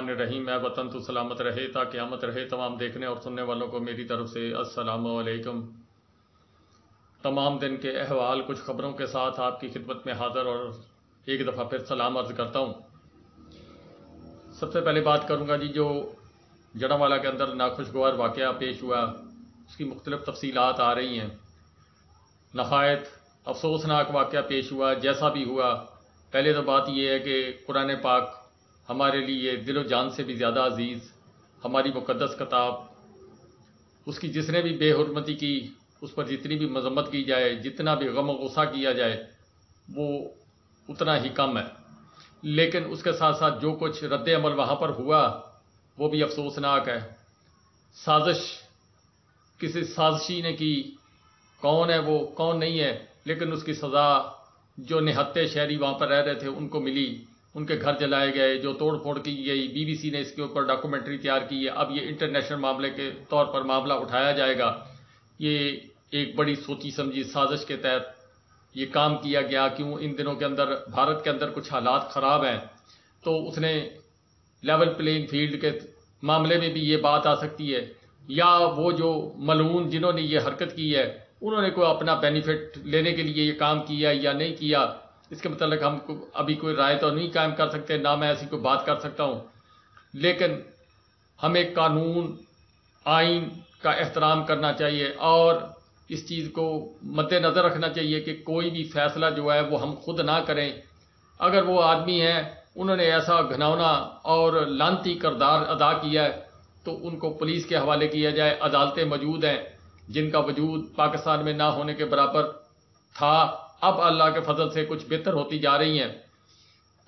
الرحمن الرحیم۔ میں وطن تو سلامت رہے تا قیامت رہے۔ تمام دیکھنے اور سننے والوں کو میری طرف سے السلام علیکم۔ تمام دن کے احوال کچھ خبروں کے ساتھ آپ کی خدمت میں حاضر اور ایک دفعہ پھر سلام عرض کرتا ہوں۔ سب سے پہلے بات کروں گا جو جڑاوالا کے اندر ناخوشگوار واقعہ پیش ہوا، اس کی مختلف تفصیلات آ رہی ہیں۔ نہایت افسوسناک واقعہ پیش ہوا، جیسا بھی ہوا۔ پہلے تو بات یہ ہے کہ قرآن پاک ہمارے لیے دل و جان سے بھی زیادہ عزیز، ہماری مقدس کتاب، اس کی جس نے بھی بے حرمتی کی، اس پر جتنی بھی مذمت کی جائے، جتنا بھی غم و غصہ کیا جائے، وہ اتنا ہی کم ہے۔ لیکن اس کے ساتھ ساتھ جو کچھ رد عمل وہاں پر ہوا وہ بھی افسوسناک ہے۔ سازش کسی سازشی نے کی، کون ہے وہ کون نہیں ہے، لیکن اس کی سزا جو نہتے شہری وہاں پر رہ رہے تھے ان کو ملی، ان کے گھر جلائے گئے، جو توڑ پھوڑ کی گئی۔ بی بی سی نے اس کے اوپر ڈاکومنٹری تیار کی ہے۔ اب یہ انٹرنیشنل معاملے کے طور پر معاملہ اٹھایا جائے گا۔ یہ ایک بڑی سوچی سمجھی سازش کے تحت یہ کام کیا گیا۔ کیوں ان دنوں کے اندر بھارت کے اندر کچھ حالات خراب ہیں، تو اس نے لیول پلینگ فیلڈ کے معاملے میں بھی یہ بات آ سکتی ہے، یا وہ جو ملعون جنہوں نے یہ حرکت کی ہے انہوں نے کوئی اپنا بینیفٹ لینے کے لیے یہ کام کیا یا نہیں کیا، اس کے متعلق ہم ابھی کوئی رائے تو نہیں قائم کر سکتے، نہ میں ایسی کوئی بات کر سکتا ہوں۔ لیکن ہمیں قانون آئین کا احترام کرنا چاہیے اور اس چیز کو مد نظر رکھنا چاہیے کہ کوئی بھی فیصلہ جو ہے وہ ہم خود نہ کریں۔ اگر وہ آدمی ہیں انہوں نے ایسا گھناؤنا اور لعنتی کردار ادا کیا ہے تو ان کو پولیس کے حوالے کیا جائے۔ عدالتیں موجود ہیں جن کا وجود پاکستان میں نہ ہونے کے برابر تھا، اب اللہ کے فضل سے کچھ بہتر ہوتی جا رہی ہیں۔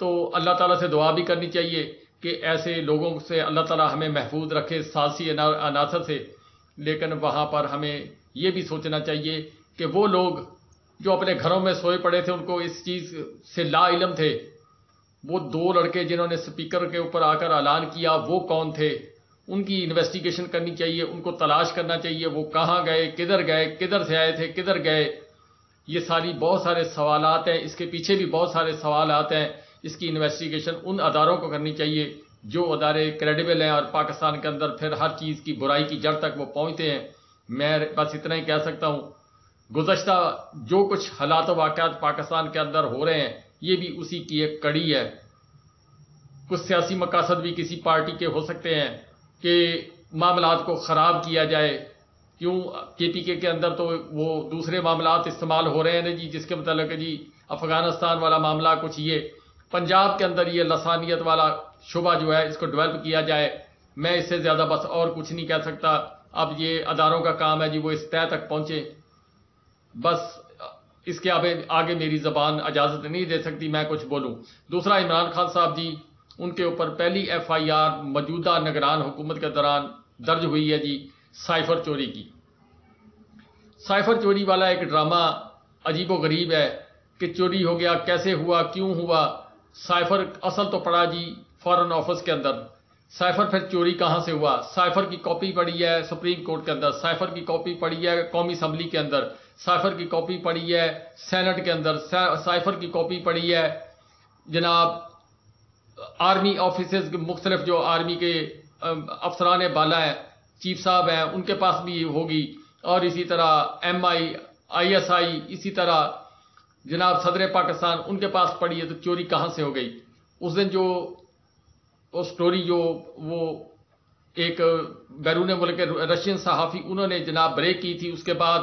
تو اللہ تعالیٰ سے دعا بھی کرنی چاہیے کہ ایسے لوگوں سے اللہ تعالیٰ ہمیں محفوظ رکھے، سازشی عناصر سے۔ لیکن وہاں پر ہمیں یہ بھی سوچنا چاہیے کہ وہ لوگ جو اپنے گھروں میں سوئے پڑے تھے، ان کو اس چیز سے لا علم تھے، وہ دو لڑکے جنہوں نے سپیکر کے اوپر آ کر اعلان کیا وہ کون تھے، ان کی انویسٹیگیشن کرنی چاہیے، ان کو تلاش کرنا چاہیے، وہ کہاں گئے، کدھر سے آئے تھے، کدھر گئے۔ یہ ساری بہت سارے سوالات ہیں، اس کے پیچھے بھی بہت سارے سوالات ہیں۔ اس کی انویسٹیگیشن ان اداروں کو کرنی چاہیے جو ادارے کریڈیبل ہیں، اور پاکستان کے اندر پھر ہر چیز کی برائی کی جڑ تک وہ پہنچتے ہیں۔ میں بس اتنا ہی کہہ سکتا ہوں، گزشتہ جو کچھ حالات و واقعات پاکستان کے اندر ہو رہے ہیں یہ بھی اسی کی ایک کڑی ہے۔ کچھ سیاسی مقاصد بھی کسی پارٹی کے ہو سکتے ہیں کہ معاملات کو خراب کیا جائے۔ کیوں کے پی کے اندر تو وہ دوسرے معاملات استعمال ہو رہے ہیں جس کے متعلق افغانستان والا معاملہ، کچھ یہ پنجاب کے اندر یہ لسانیت والا شعبہ جو ہے اس کو ڈیولپ کیا جائے۔ میں اس سے زیادہ بس اور کچھ نہیں کہہ سکتا۔ اب یہ اداروں کا کام ہے وہ اس طے تک پہنچے، بس اس کے آگے میری زبان اجازت نہیں دے سکتی میں کچھ بولوں۔ دوسرا، عمران خان صاحب ان کے اوپر پہلی ایف آئی آر موجودہ نگران حکومت کے دوران درج ہوئی ہے سائفر چوری کی۔ سائفر چوری والا ایک ڈرامہ عجیب و غریب ہے کہ چوری ہو گیا، کیسے ہوا، کیوں ہوا۔ سائفر اصل تو پڑا فارن آفس کے اندر، سائفر پھر چوری کہاں سے ہوا۔ سائفر کی کاپی پڑی ہے سپریم کورٹ کے اندر، سائفر کی کاپی پڑی ہے قومی اسمبلی کے اندر، سائفر کی کاپی پڑی ہے سینٹ کے اندر، سائفر کی کاپی پڑی ہے جناب آرمی آفیسز کے مختلف جو آرمی کے افسران بالا ہیں، چیف صاحب ہیں، ان کے پاس بھی ہوگی، اور اسی طرح ایم آئی ایس آئی، اسی طرح جناب صدر پاکستان ان کے پاس پڑی ہے۔ تو چوری کہاں سے ہو گئی؟ اس دن جو سٹوری وہ ایک بیرون ملک رشین صحافی انہوں نے جناب بریک کی تھی، اس کے بعد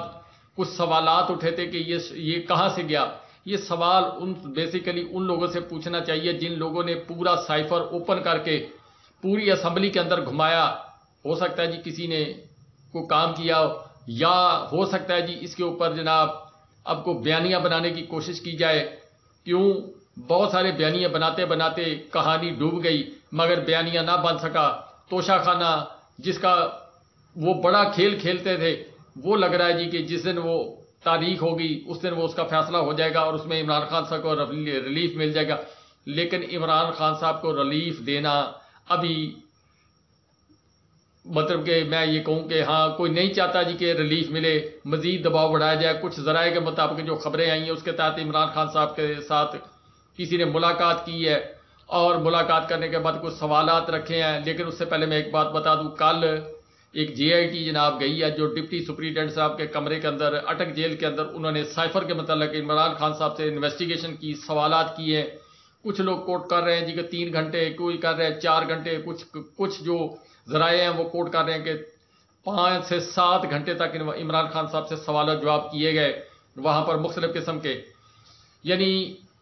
کچھ سوالات اٹھے تھے کہ یہ کہاں سے گیا۔ یہ سوال بیسیکلی ان لوگوں سے پوچھنا چاہیے جن لوگوں نے پورا سائفر اوپن کر کے پوری اسمبلی کے اندر گھمایا۔ ہو سکتا ہے کسی نے کو کام کیا ہو، یا ہو سکتا ہے اس کے اوپر جناب اب کو بیانیہ بنانے کی کوشش کی جائے۔ کیوں بہت سارے بیانیہ بناتے بناتے کہانی ڈوب گئی، مگر بیانیہ نہ بن سکا۔ توشہ خانہ جس کا وہ بڑا کھیل کھیلتے تھے، وہ لگ رہا ہے کہ جس دن وہ تاریخ ہوگی اس دن وہ اس کا فیصلہ ہو جائے گا اور اس میں عمران خان صاحب کو ریلیف مل جائے گا۔ لیکن عمران خان صاحب کو ریلیف دینا ابھی مطلب کہ میں یہ کہوں کہ ہاں کوئی نہیں چاہتا کہ ریلیف ملے، مزید دباؤ بڑھایا جائے۔ کچھ ذرائع کے مطابق جو خبریں آئی ہیں اس کے تحت عمران خان صاحب کے ساتھ کسی نے ملاقات کی ہے اور ملاقات کرنے کے بعد کچھ سوالات رکھے ہیں. لیکن اس سے پہلے میں ایک بات بتا دوں، کل ایک جے آئی ٹی جناب گئی ہے جو ڈپٹی سپرنٹینڈنٹ صاحب کے کمرے کے اندر اٹک جیل کے اندر، انہوں نے سائفر کے متعلق عمران خان صاحب سے انویسٹیگیشن کی، سوالات کیے. کچھ لوگ کوٹ کر رہے ہیں جی کہ 3 گھنٹے، کوئی کر رہے ہیں 4 گھنٹے، کچھ جو ذرائع ہیں وہ کوٹ کر رہے ہیں کہ 5 سے 7 گھنٹے تک عمران خان صاحب سے سوال و جواب کیے گئے وہاں پر مختلف قسم کے. یعنی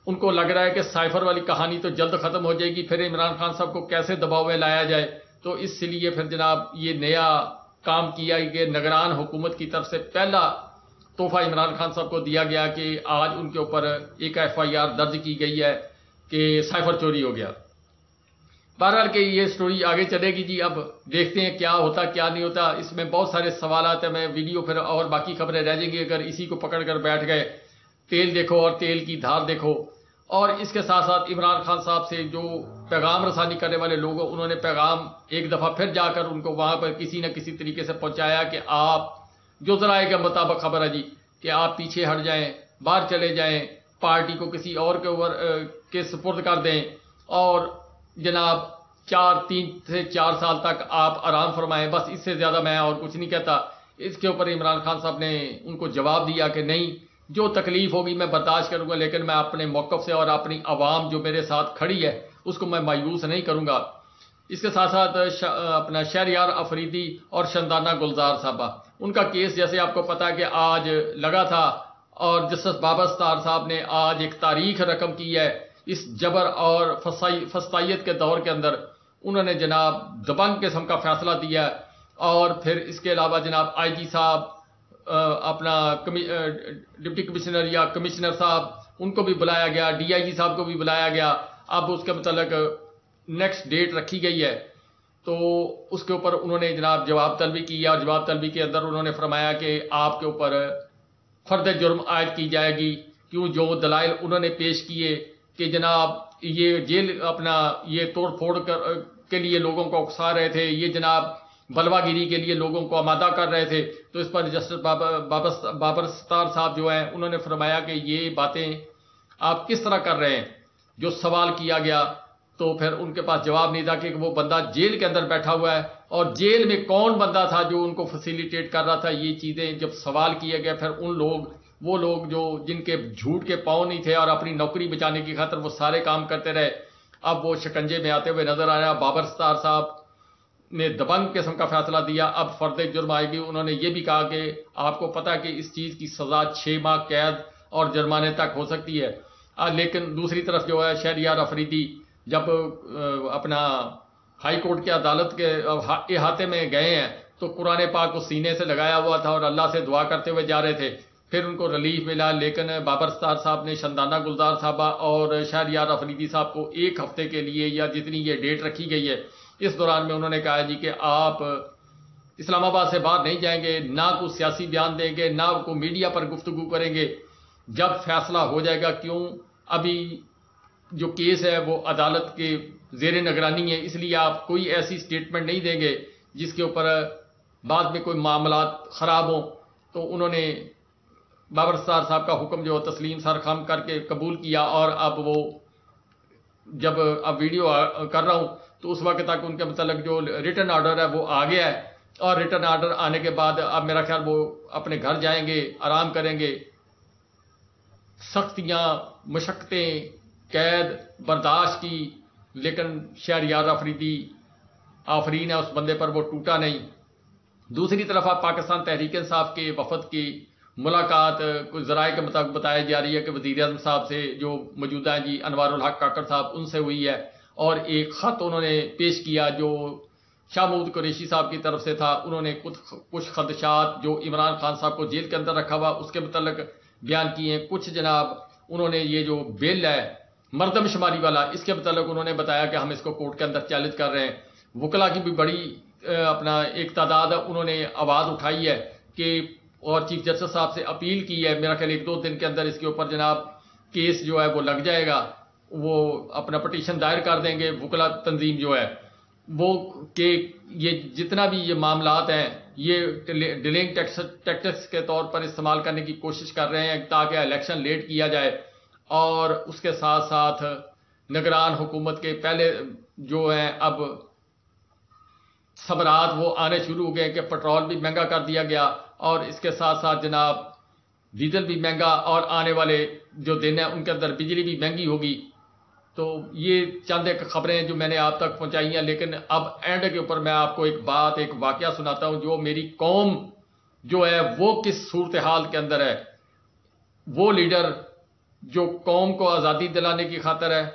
ان کو لگ رہا ہے کہ سائفر والی کہانی تو جلد ختم ہو جائے گی، پھر عمران خان صاحب کو کیسے دباؤ میں لایا جائے. تو اس لیے پھر جناب یہ نیا کام کیا کہ نگران حکومت کی طرف سے پہلا تحفہ عمران خان صاحب کو دیا گیا کہ آج ان کے اوپر ایک FIR درج کی گئی ہے کہ سائفر چوری ہو گیا. بہرحال کہ یہ سٹوری آگے چلے گی جی. اب دیکھتے ہیں کیا ہوتا کیا نہیں ہوتا. اس میں بہت سارے سوالات ہیں، میں ویڈیو پھر اور باقی خبریں رہ جائیں گی اگر اسی کو پکڑ کر بیٹھ گئے. تیل دیکھو اور تیل کی دھار دیکھو. اور اس کے ساتھ ساتھ عمران خان صاحب سے جو پیغام رسانی کرنے والے لوگ انہوں نے پیغام ایک دفعہ پھر جا کر ان کو وہاں پر کسی نہ کسی طریقے سے پہنچایا کہ آپ جو ذرائع کے مطابق خبر ہے جی کہ آپ پیچھے ہٹ جائیں، باہر چلے جائیں، پارٹی کو کسی اور کے سپرد کر دیں اور جناب 3 سے 4 سال تک آپ آرام فرمائیں. بس اس سے زیادہ میں اور کچھ نہیں کہتا. اس کے اوپر عمران خان صاحب نے ان کو جواب دیا کہ نہیں، جو تکلیف ہوگی میں برداشت کروں گا، لیکن میں اپنے موقف سے اور اپنی عوام جو میرے ساتھ کھڑی ہے اس کو میں مایوس نہیں کروں گا. اس کے ساتھ ساتھ اپنا شہریار افریدی اور شندانہ گلزار صاحبہ، ان کا کیس جیسے آپ کو پتا ہے کہ آج لگا تھا اور جسٹس بابر ستار صاحب نے آج ایک تاریخ رقم کی ہے اس جبر اور فسطائیت کے دور کے اندر. انہوں نے جناب دبنگ قسم کا فیصلہ دیا ہے. اور پھر اس کے علاوہ جناب IG صاحب، اپنا ڈپٹی کمشنر یا کمشنر صاحب، ان کو بھی بلایا گیا، DIG صاحب کو بھی بلایا گیا. اب اس کے متعلق نیکسٹ ڈیٹ رکھی گئی ہے. تو اس کے اوپر انہوں نے جناب جواب طلبی کی اور جواب طلبی کے اندر انہوں نے فرمایا کہ آپ کے اوپر فرد جرم عائد کی جائے گی. کیوں؟ جو دلائل انہوں نے پیش کیے کہ جناب یہ جیل اپنا یہ توڑ پھوڑ کے لیے لوگوں کو اکسا رہے تھے، یہ جناب بلوا گیری کے لیے لوگوں کو آمادہ کر رہے تھے. تو اس پر جسٹس بابر ستار صاحب جو ہیں انہوں نے فرمایا کہ یہ باتیں آپ کس طرح کر رہے ہیں. جو سوال کیا گیا تو پھر ان کے پاس جواب نہیں تھا کہ وہ بندہ جیل کے اندر بیٹھا ہوا ہے اور جیل میں کون بندہ تھا جو ان کو فیسیلیٹیٹ کر رہا تھا. یہ چیزیں جب سوال کیے گئے پھر وہ لوگ جو جن کے جھوٹ کے پاؤں نہیں تھے اور اپنی نوکری بچانے کی خاطر وہ سارے کام کرتے رہے، اب وہ شکنجے میں آتے ہوئے نظر آ رہا. بابر ستار صاحب نے دبنگ قسم کا فیصلہ دیا. اب فرد جرم آئے گی. انہوں نے یہ بھی کہا کہ آپ کو پتا کہ اس چیز کی سزا 6 ماہ قید اور جرمانے تک ہو سکتی ہے. لیکن دوسری طرف جو ہے شہریار افریدی جب اپنا ہائی کورٹ کی عدالت کے احاطے میں گئے ہیں تو قرآن پاک کو سینے سے لگایا ہوا تھا اور اللہ سے دعا کرتے ہوئے جا رہے تھے. پھر ان کو ریلیف ملا. لیکن بابر ستار صاحب نے شندانہ گلزار صاحبہ اور شہریار افریدی صاحب کو 1 ہفتے کے لیے یا جتنی یہ ڈیٹ رکھی گئی ہے اس دوران میں انہوں نے کہا جی کہ آپ اسلام آباد سے باہر نہیں جائیں گے، نہ کوئی سیاسی بیان دیں گے، نہ کوئی میڈیا پر گفتگو کریں گے جب فیصلہ ہو جائے گا. کیوں؟ ابھی جو کیس ہے وہ عدالت کے زیر نگرانی ہے، اس لیے آپ کوئی ایسی سٹیٹمنٹ نہیں دیں گے جس کے اوپر بعد میں کوئی معاملات خراب ہوں. تو انہوں نے بابر ستار صاحب کا حکم جو تسلیم سر خم کر کے قبول کیا. اور اب وہ جب اب ویڈیو کر رہا ہوں تو اس وقت تک ان کے متعلق جو ریٹن آرڈر ہے وہ آ گیا ہے. اور ریٹن آرڈر آنے کے بعد اب میرا خیال وہ اپنے گھر جائیں گے، آرام کریں گے. سختیاں، مشقتیں، قید برداشت کی، لیکن شہریار افریدی آفرین ہے اس بندے پر، وہ ٹوٹا نہیں. دوسری طرف آپ پاکستان تحریک انصاف کے وفد کی ملاقات کچھ ذرائع کے مطابق بتایا جا رہی ہے کہ وزیر اعظم صاحب سے جو موجودہ ہیں جی انوار الحق کاکڑ صاحب، ان سے ہوئی ہے. اور ایک خط انہوں نے پیش کیا جو شاہ محمود قریشی صاحب کی طرف سے تھا. انہوں نے کچھ خدشات جو عمران خان صاحب کو جیل کے اندر رکھا ہوا اس کے متعلق بیان کیے ہیں. کچھ جناب انہوں نے یہ جو بل ہے مردم شماری والا اس کے متعلق انہوں نے بتایا کہ ہم اس کو کورٹ کے اندر چیلنج کر رہے ہیں. وکلا کی بھی بڑی اپنا ایک تعداد ہے، انہوں نے آواز اٹھائی ہے کہ اور چیف جسٹس صاحب سے اپیل کی ہے. میرا خیال 1-2 دن کے اندر اس کے اوپر جناب کیس جو ہے وہ لگ جائے گا، وہ اپنا پٹیشن دائر کر دیں گے وکلا تنظیم جو ہے وہ کہ یہ جتنا بھی یہ معاملات ہیں یہ ڈیلنگ ٹیکٹکس کے طور پر استعمال کرنے کی کوشش کر رہے ہیں تاکہ الیکشن لیٹ کیا جائے. اور اس کے ساتھ ساتھ نگران حکومت کے پہلے جو ہیں اب صبرات وہ آنے شروع ہو گئے کہ پٹرول بھی مہنگا کر دیا گیا اور اس کے ساتھ ساتھ جناب ڈیزل بھی مہنگا اور آنے والے جو دن ہیں ان کے اندر بجلی بھی مہنگی ہوگی. تو یہ چند ایک خبریں جو میں نے آپ تک پہنچائی ہیں. لیکن اب اینڈ کے اوپر میں آپ کو ایک واقعہ سناتا ہوں جو میری قوم جو ہے وہ کس صورتحال کے اندر ہے. وہ لیڈر جو قوم کو آزادی دلانے کی خاطر ہے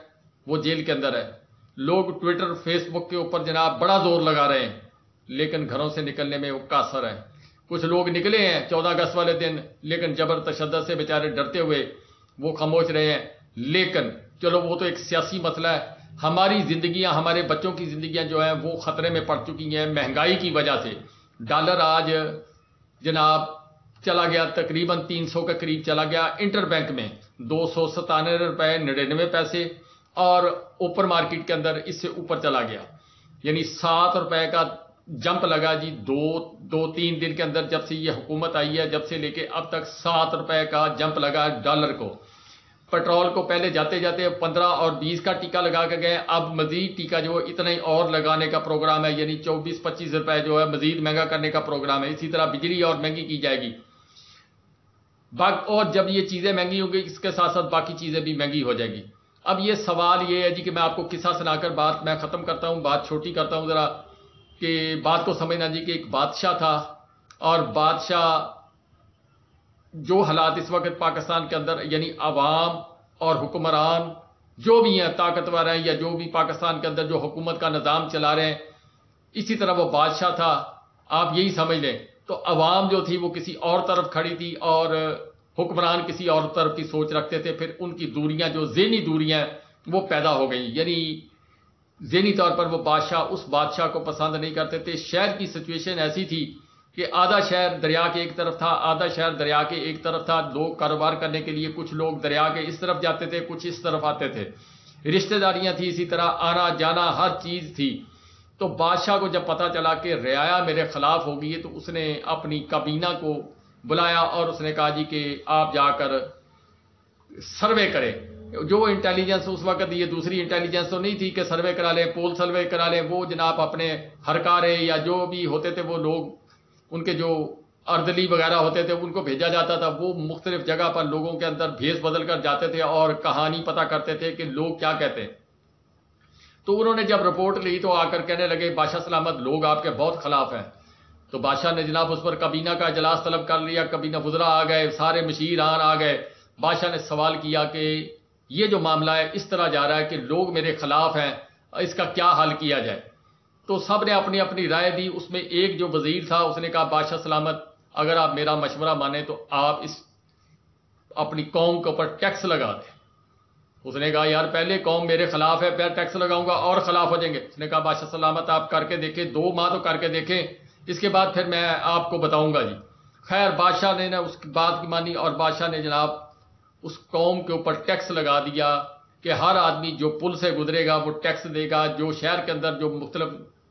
وہ جیل کے اندر ہے. لوگ ٹویٹر فیس بک کے اوپر جناب بڑا زور لگا رہے ہیں لیکن گھروں سے نکلنے میں وہ قاصر ہیں. کچھ لوگ نکلے ہیں 14 اگست والے دن لیکن جبر تشدد سے بیچارے ڈرتے ہوئے وہ خاموش رہے ہیں. لیکن چلو وہ تو ایک سیاسی مسئلہ ہے. ہماری زندگیاں ہمارے بچوں کی زندگیاں جو ہیں وہ خطرے میں پڑ چکی ہیں مہنگائی کی وجہ سے. ڈالر آج جناب چلا گیا تقریباً 300 کے قریب چلا گیا. انٹر بینک میں 297 روپے 99 پیسے اور اوپر مارکیٹ کے اندر اس سے اوپر چلا گیا. یعنی 7 روپے کا جمپ لگا جی دو تین دن کے اندر. جب سے یہ حکومت آئی ہے جب سے لے کے اب تک 7 روپے کا جمپ لگا ڈالر کو. پٹرول کو پہلے جاتے جاتے 15 اور 20 کا ٹیکہ لگا کے گئے. اب مزید ٹیکہ جو اتنا ہی اور لگانے کا پروگرام ہے یعنی 24-25 روپے جو ہے مزید مہنگا کرنے کا پروگرام ہے. اسی طرح بجلی اور مہنگی کی جائے گی. اور جب یہ چیزیں مہنگی ہوں گی اس کے ساتھ ساتھ باقی چیزیں بھی مہنگی ہو جائے گی. اب یہ سوال یہ ہے جی کہ میں آپ کو قصہ سنا کر بات میں ختم کرتا ہوں. بات چھوٹی کرتا ہوں ذرا کہ بات کو سمجھنا جی کہ ایک بادشاہ تھا اور بادشاہ جو حالات اس وقت پاکستان کے اندر یعنی عوام اور حکمران جو بھی ہیں طاقتور ہیں یا جو بھی پاکستان کے اندر جو حکومت کا نظام چلا رہے ہیں اسی طرح وہ بادشاہ تھا. آپ یہی سمجھ لیں. تو عوام جو تھی وہ کسی اور طرف کھڑی تھی اور حکمران کسی اور طرف کی سوچ رکھتے تھے. پھر ان کی دوریاں جو ذہنی دوریاں وہ پیدا ہو گئیں. یعنی ذہنی طور پر وہ بادشاہ اس بادشاہ کو پسند نہیں کرتے تھے. شہر کی سچویشن ایسی تھی کہ آدھا شہر دریا کے ایک طرف تھا آدھا شہر دریا کے ایک طرف تھا. لوگ کاروبار کرنے کے لیے کچھ لوگ دریا کے اس طرف جاتے تھے کچھ اس طرف آتے تھے. رشتہ داریاں تھی اسی طرح آنا جانا ہر چیز تھی. تو بادشاہ کو جب پتا چلا کہ رعایا میرے خلاف ہو گئی ہے تو اس نے اپنی کابینہ کو بلایا اور اس نے کہا جی کہ آپ جا کر سروے کریں. جو انٹیلیجنس اس وقت یہ دوسری انٹیلیجنس تو نہیں تھی کہ سروے کرا لیں پول سروے کرا لیں. وہ جناب اپنے ہرکارے یا جو بھی ہوتے تھے وہ لوگ ان کے جو اردلی وغیرہ ہوتے تھے ان کو بھیجا جاتا تھا. وہ مختلف جگہ پر لوگوں کے اندر بھیس بدل کر جاتے تھے اور کہانی پتہ کرتے تھے کہ لوگ کیا کہتے ہیں. تو انہوں نے جب رپورٹ لی تو آ کر کہنے لگے بادشاہ سلامت لوگ آپ کے بہت خلاف ہیں. تو بادشاہ نے جناب اس پر کابینہ کا اجلاس طلب کر لیا. کابینہ وزراء آ گئے سارے مشیران آ گئے. بادشاہ نے سوال کیا کہ یہ جو معاملہ ہے اس طرح جا رہا ہے کہ لوگ میرے خلاف ہیں اس کا کیا حل کیا جائے. تو سب نے اپنی اپنی رائے دی. اس میں ایک جو وزیر تھا اس نے کہا بادشاہ سلامت اگر آپ میرا مشورہ مانیں تو آپ اس اپنی قوم کے اوپر ٹیکس لگا دیں. اس نے کہا یار پہلے قوم میرے خلاف ہے پھر ٹیکس لگاؤں گا اور خلاف ہو جائیں گے. اس نے کہا بادشاہ سلامت آپ کر کے دیکھیں 2 ماہ تو کر کے دیکھیں اس کے بعد پھر میں آپ کو بتاؤں گا جی. خیر بادشاہ نے اس کی بات کی مانی اور بادشاہ نے جناب اس قوم کے اوپر ٹیکس لگا دیا کہ ہر آدمی جو پل سے گزرے گا وہ ٹیکس دے گا. جو شہر کے اندر جو مختلف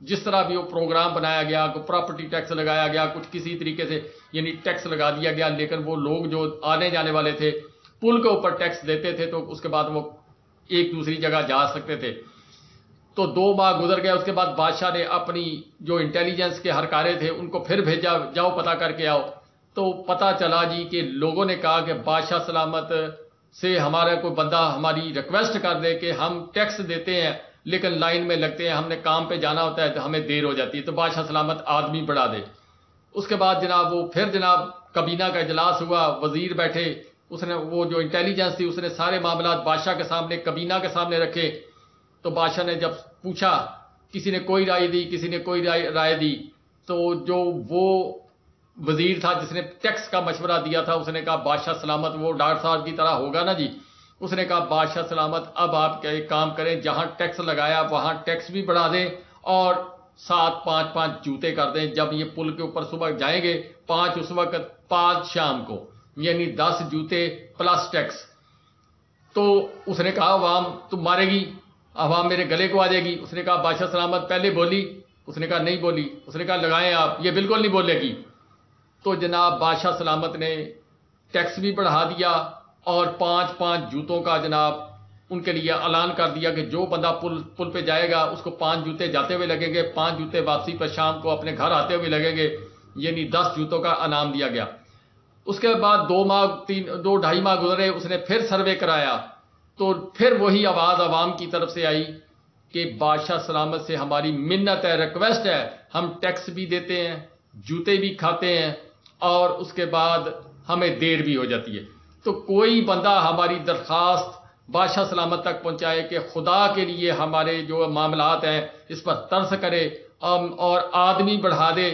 جس طرح بھی وہ پروگرام بنایا گیا کوئی پراپرٹی ٹیکس لگایا گیا کچھ کسی طریقے سے یعنی ٹیکس لگا دیا گیا. لیکن وہ لوگ جو آنے جانے والے تھے پل کے اوپر ٹیکس دیتے تھے تو اس کے بعد وہ ایک دوسری جگہ جا سکتے تھے. تو 2 ماہ گزر گئے. اس کے بعد بادشاہ نے اپنی جو انٹیلیجنس کے ہرکارے تھے ان کو پھر بھیجا جاؤ پتہ کر کے آؤ. تو پتہ چلا جی کہ لوگوں نے کہا کہ بادشاہ سلامت سے ہمارا کوئی بندہ ہماری ریکویسٹ کر دے کہ ہم ٹیکس دیتے ہیں لیکن لائن میں لگتے ہیں ہم نے کام پہ جانا ہوتا ہے تو ہمیں دیر ہو جاتی ہے تو بادشاہ سلامت آدمی بڑھا دے. اس کے بعد جناب وہ پھر جناب کابینہ کا اجلاس ہوا. وزیر بیٹھے اس نے وہ جو انٹیلیجنس تھی اس نے سارے معاملات بادشاہ کے سامنے کابینہ کے سامنے رکھے. تو بادشاہ نے جب پوچھا کسی نے کوئی رائے دی کسی نے کوئی رائے دی. تو جو وہ وزیر تھا جس نے ٹیکس کا مشورہ دیا تھا اس نے کہا بادشاہ سلامت وہ ڈاکٹر صاحب کی طرح ہوگا نا جی. اس نے کہا بادشاہ سلامت اب آپ ایک کام کریں جہاں ٹیکس لگایا وہاں ٹیکس بھی بڑھا دیں اور 7-5 جوتے کر دیں. جب یہ پل کے اوپر صبح جائیں گے 5 اس وقت 5 شام کو یعنی 10 جوتے پلس ٹیکس. تو اس نے کہا عوام تم مارے گی عوام میرے گلے کو آ جائے گی. اس نے کہا بادشاہ سلامت پہلے بولی. اس نے کہا نہیں بولی. اس نے کہا لگائیں آپ یہ بالکل نہیں بولے گی. تو جناب بادشاہ سلامت نے ٹیکس بھی بڑھا دیا اور 5 جوتوں کا جناب ان کے لیے اعلان کر دیا کہ جو بندہ پل پہ جائے گا اس کو 5 جوتے جاتے ہوئے لگیں گے، 5 جوتے واپسی پر شام کو اپنے گھر آتے ہوئے لگیں گے، یعنی 10 جوتوں کا انعام دیا گیا۔ اس کے بعد 2-2.5 ماہ گزرے، اس نے پھر سروے کرایا تو پھر وہی آواز عوام کی طرف سے آئی کہ بادشاہ سلامت سے ہماری منت ہے، ریکویسٹ ہے، ہم ٹیکس بھی دیتے ہیں، جوتے بھی کھاتے ہیں اور اس کے بعد ہمیں دیر بھی ہو جاتی ہے، تو کوئی بندہ ہماری درخواست بادشاہ سلامت تک پہنچائے کہ خدا کے لیے ہمارے جو معاملات ہیں اس پر ترس کرے اور آدمی بڑھا دے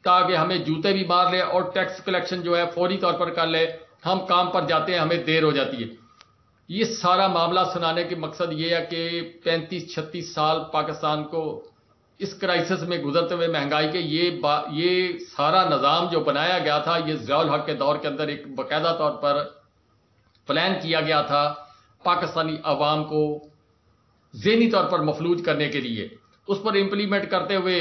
تاکہ ہمیں جوتے بھی مار لے اور ٹیکس کلیکشن جو ہے فوری طور پر کر لے، ہم کام پر جاتے ہیں ہمیں دیر ہو جاتی ہے۔ یہ سارا معاملہ سنانے کے مقصد یہ ہے کہ 35-36 سال پاکستان کو اس کرائسس میں گزرتے ہوئے مہنگائی کے یہ سارا نظام جو بنایا گیا تھا، یہ ضیاء الحق کے دور کے اندر ایک باقاعدہ طور پر پلان کیا گیا تھا پاکستانی عوام کو ذہنی طور پر مفلوج کرنے کے لیے، اس پر امپلیمنٹ کرتے ہوئے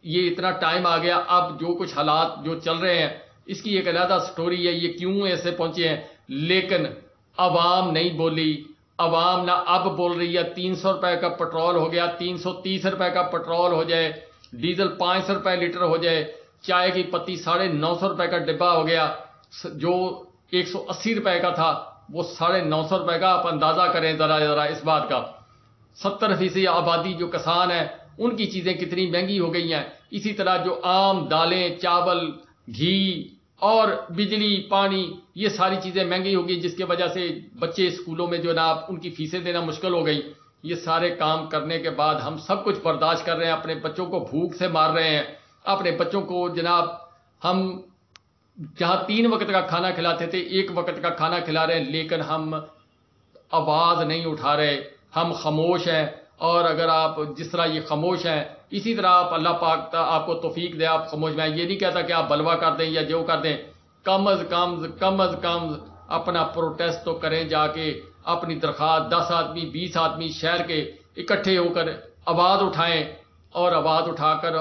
یہ اتنا ٹائم آ گیا۔ اب جو کچھ حالات جو چل رہے ہیں اس کی ایک علیحدہ سٹوری ہے، یہ کیوں ایسے پہنچے ہیں، لیکن عوام نہیں بولی۔ عوام نہ اب بول رہی ہے 300 روپے کا پٹرول ہو گیا، 330 روپے کا پٹرول ہو جائے، ڈیزل 500 روپے لیٹر ہو جائے، چائے کی پتی 950 روپے کا ڈبہ ہو گیا، جو 180 روپے کا تھا وہ 950 روپے کا۔ آپ اندازہ کریں ذرا اس بات کا، 70% آبادی جو کسان ہے ان کی چیزیں کتنی مہنگی ہو گئی ہیں۔ اسی طرح جو عام دالیں، چاول، گھی اور بجلی، پانی، یہ ساری چیزیں مہنگی ہو گئی، جس کی وجہ سے بچے اسکولوں میں جو نا ان کی فیسیں دینا مشکل ہو گئی۔ یہ سارے کام کرنے کے بعد ہم سب کچھ برداشت کر رہے ہیں، اپنے بچوں کو بھوک سے مار رہے ہیں، اپنے بچوں کو جناب ہم جہاں 3 وقت کا کھانا کھلاتے تھے 1 وقت کا کھانا کھلا رہے ہیں، لیکن ہم آواز نہیں اٹھا رہے، ہم خاموش ہیں۔ اور اگر آپ جس طرح یہ خاموش ہیں اسی طرح آپ اللہ پاک آپ کو توفیق دے آپ خاموش میں۔ یہ نہیں کہتا کہ آپ بلوا کر دیں یا جو کر دیں، کم از کم اپنا پروٹیسٹ تو کریں، جا کے اپنی درخواست 10 آدمی 20 آدمی شہر کے اکٹھے ہو کر آواز اٹھائیں اور آواز اٹھا کر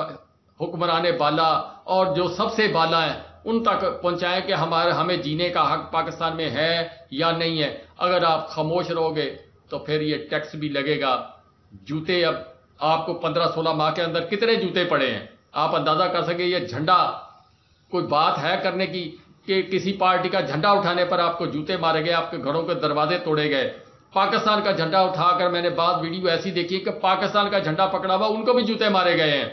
حکمران بالا اور جو سب سے بالا ہیں ان تک پہنچائیں کہ ہمیں جینے کا حق پاکستان میں ہے یا نہیں ہے۔ اگر آپ خاموش رہو گے تو پھر یہ ٹیکس بھی لگے گا۔ جوتے اب آپ کو 15-16 ماہ کے اندر کتنے جوتے پڑے ہیں آپ اندازہ کر سکیں۔ یہ جھنڈا کوئی بات ہے کرنے کی کہ کسی پارٹی کا جھنڈا اٹھانے پر آپ کو جوتے مارے گئے، آپ کے گھروں کے دروازے توڑے گئے۔ پاکستان کا جھنڈا اٹھا کر میں نے بعض ویڈیو ایسی دیکھی کہ پاکستان کا جھنڈا پکڑا ہوا ان کو بھی جوتے مارے گئے ہیں۔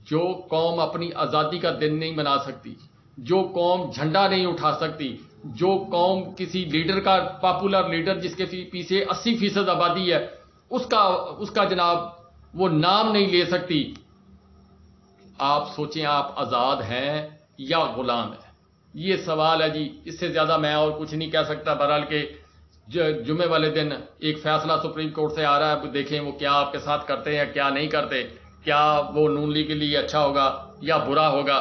جو قوم اپنی آزادی کا دن نہیں منا سکتی، جو قوم جھنڈا نہیں اٹھا سکتی، جو قوم کسی لیڈر کا پاپولر لیڈر جس کے پیچھے 80% آبادی ہے اس کا جناب وہ نام نہیں لے سکتی، آپ سوچیں آپ آزاد ہیں یا غلام ہیں؟ یہ سوال ہے جی۔ اس سے زیادہ میں اور کچھ نہیں کہہ سکتا۔ بہرحال کہ جمعے والے دن ایک فیصلہ سپریم کورٹ سے آ رہا ہے، دیکھیں وہ کیا آپ کے ساتھ کرتے ہیں کیا نہیں کرتے، کیا وہ نون لیگ کے لیے اچھا ہوگا یا برا ہوگا۔